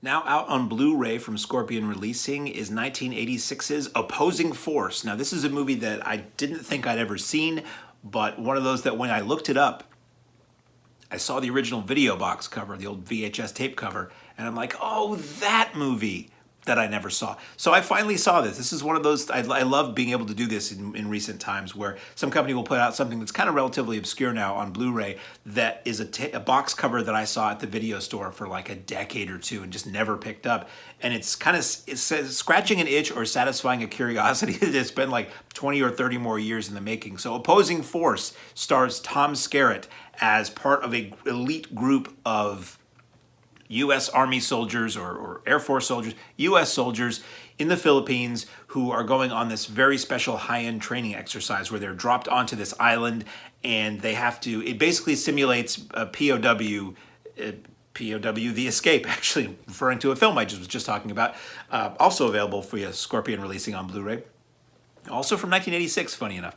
Now out on Blu-ray from Scorpion Releasing is 1986's Opposing Force. Now this is a movie that I didn't think I'd ever seen, but one of those that when I looked it up, I saw the original video box cover, the old VHS tape cover, and I'm like, oh, that movie that I never saw. So I finally saw this. This is one of those, I love being able to do this in recent times where some company will put out something that's kind of relatively obscure now on Blu-ray that is a box cover that I saw at the video store for like a decade or two and just never picked up. And it's kind of scratching an itch or satisfying a curiosity that's been like 20 or 30 more years in the making. So Opposing Force stars Tom Skerritt as part of an elite group of U.S. Army soldiers or Air Force soldiers, U.S. soldiers in the Philippines who are going on this very special high-end training exercise where they're dropped onto this island and they have to, it basically simulates a POW, The Escape, actually referring to a film I was just talking about, also available for you, Scorpion Releasing on Blu-ray. Also from 1986, funny enough.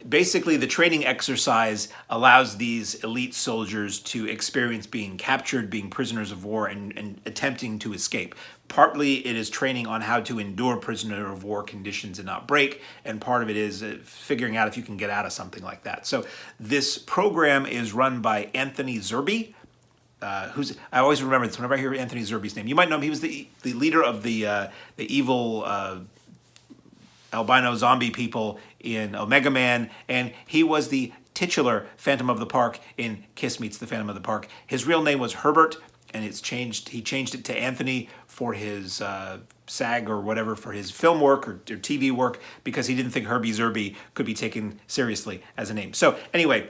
Basically, the training exercise allows these elite soldiers to experience being captured, being prisoners of war, and attempting to escape. Partly it is training on how to endure prisoner of war conditions and not break, and part of it is figuring out if you can get out of something like that. So this program is run by Anthony Zerbe, who's, I always remember this whenever I hear Anthony Zerbe's name. You might know him. He was the leader of the evil albino zombie people in Omega Man, and he was the titular Phantom of the Park in Kiss Meets the Phantom of the Park. His real name was Herbert, and he changed it to Anthony for his SAG or whatever, for his film work or TV work, because he didn't think Herbie Zerbe could be taken seriously as a name. So anyway,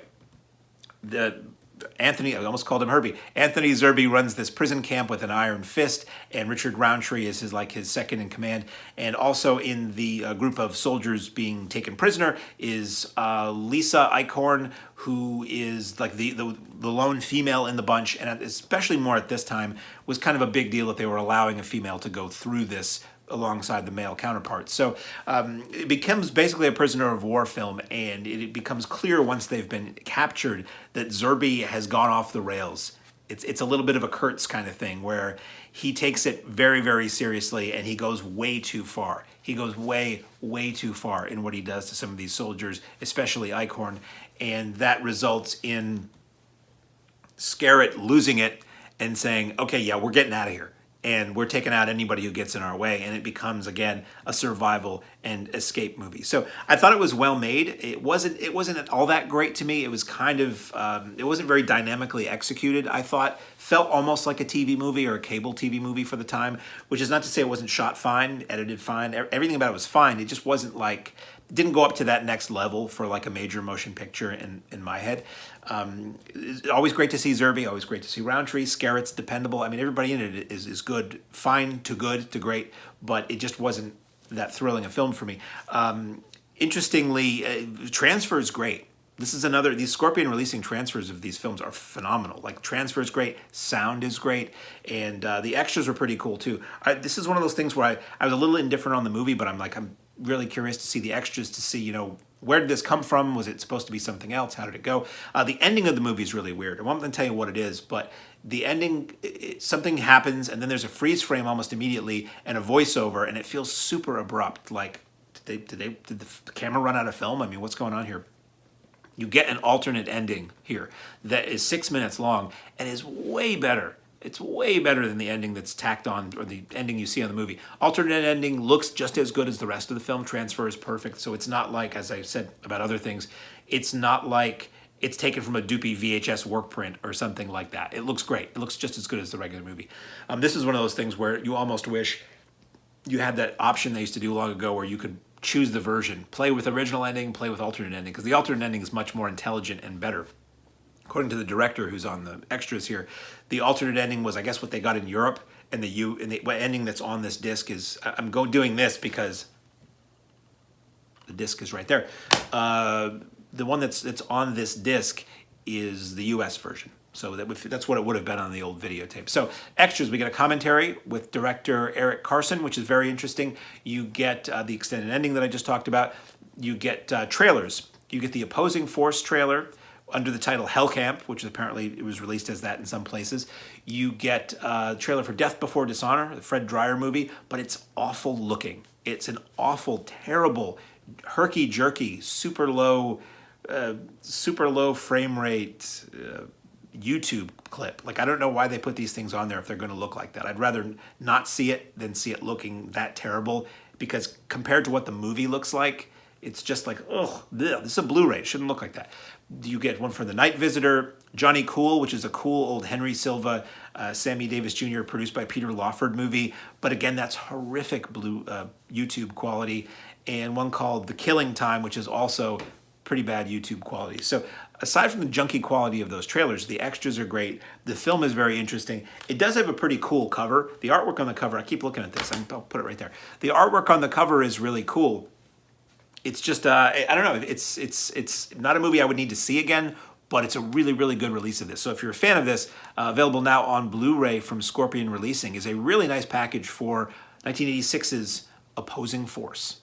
Anthony, I almost called him Herbie. Anthony Zerbe runs this prison camp with an iron fist, and Richard Roundtree is his second in command. And also in the group of soldiers being taken prisoner is Lisa Eichhorn, who is like the lone female in the bunch, and especially more at this time, was kind of a big deal that they were allowing a female to go through this alongside the male counterparts. So it becomes basically a prisoner of war film, and it becomes clear once they've been captured that Zerbe has gone off the rails. It's a little bit of a Kurtz kind of thing where he takes it very, very seriously and he goes way too far. He goes way, way too far in what he does to some of these soldiers, especially Eichhorn, and that results in Skerritt losing it and saying, okay, yeah, we're getting out of here. And we're taking out anybody who gets in our way, and it becomes again a survival and escape movie. So I thought it was well made. It wasn't all that great to me. It was kind of it wasn't very dynamically executed. I thought felt almost like a TV movie or a cable TV movie for the time, which is not to say it wasn't shot fine, edited fine. Everything about it was fine. It just wasn't like, it didn't go up to that next level for like a major motion picture in my head. It's always great to see Zerbe, always great to see Roundtree. Skerritt's dependable. I mean, everybody in it is good, fine to good to great, but it just wasn't that thrilling a film for me. Interestingly, transfer is great. This is another, these Scorpion Releasing transfers of these films are phenomenal. Like, transfer is great, sound is great, and the extras were pretty cool too. This is one of those things where I was a little indifferent on the movie, but I'm really curious to see the extras, to see, you know, where did this come from? Was it supposed to be something else? How did it go? The ending of the movie is really weird. I won't tell you what it is, but the ending, something happens, and then there's a freeze frame almost immediately, and a voiceover, and it feels super abrupt. Like, did the camera run out of film? I mean, what's going on here? You get an alternate ending here that is 6 minutes long and is way better. It's way better than the ending that's tacked on, or the ending you see on the movie. Alternate ending looks just as good as the rest of the film. Transfer is perfect, so it's not like, as I said about other things, it's not like it's taken from a doopy VHS work print or something like that. It looks great. It looks just as good as the regular movie. This is one of those things where you almost wish you had that option they used to do long ago where you could choose the version. Play with original ending, play with alternate ending, because the alternate ending is much more intelligent and better. According to the director who's on the extras here, the alternate ending was, I guess, what they got in Europe, and the ending that's on this disc is, I'm doing this because the disc is right there. The one that's on this disc is the US version. So that's what it would have been on the old videotape. So extras, we get a commentary with director Karson, which is very interesting. You get the extended ending that I just talked about. You get trailers. You get the Opposing Force trailer, under the title Hell Camp, which apparently it was released as that in some places. You get a trailer for Death Before Dishonor, the Fred Dryer movie, but it's awful looking. It's an awful, terrible, herky-jerky, super low frame rate YouTube clip. Like, I don't know why they put these things on there if they're going to look like that. I'd rather not see it than see it looking that terrible, because compared to what the movie looks like, it's just like, ugh, this is a Blu-ray. It shouldn't look like that. You get one for The Night Visitor, Johnny Cool, which is a cool old Henry Silva, Sammy Davis Jr., produced by Peter Lawford movie. But again, that's horrific YouTube quality. And one called The Killing Time, which is also pretty bad YouTube quality. So aside from the junky quality of those trailers, the extras are great. The film is very interesting. It does have a pretty cool cover. The artwork on the cover, I keep looking at this. I'll put it right there. The artwork on the cover is really cool. It's just, I don't know, it's not a movie I would need to see again, but it's a really, really good release of this. So if you're a fan of this, available now on Blu-ray from Scorpion Releasing, is a really nice package for 1986's Opposing Force.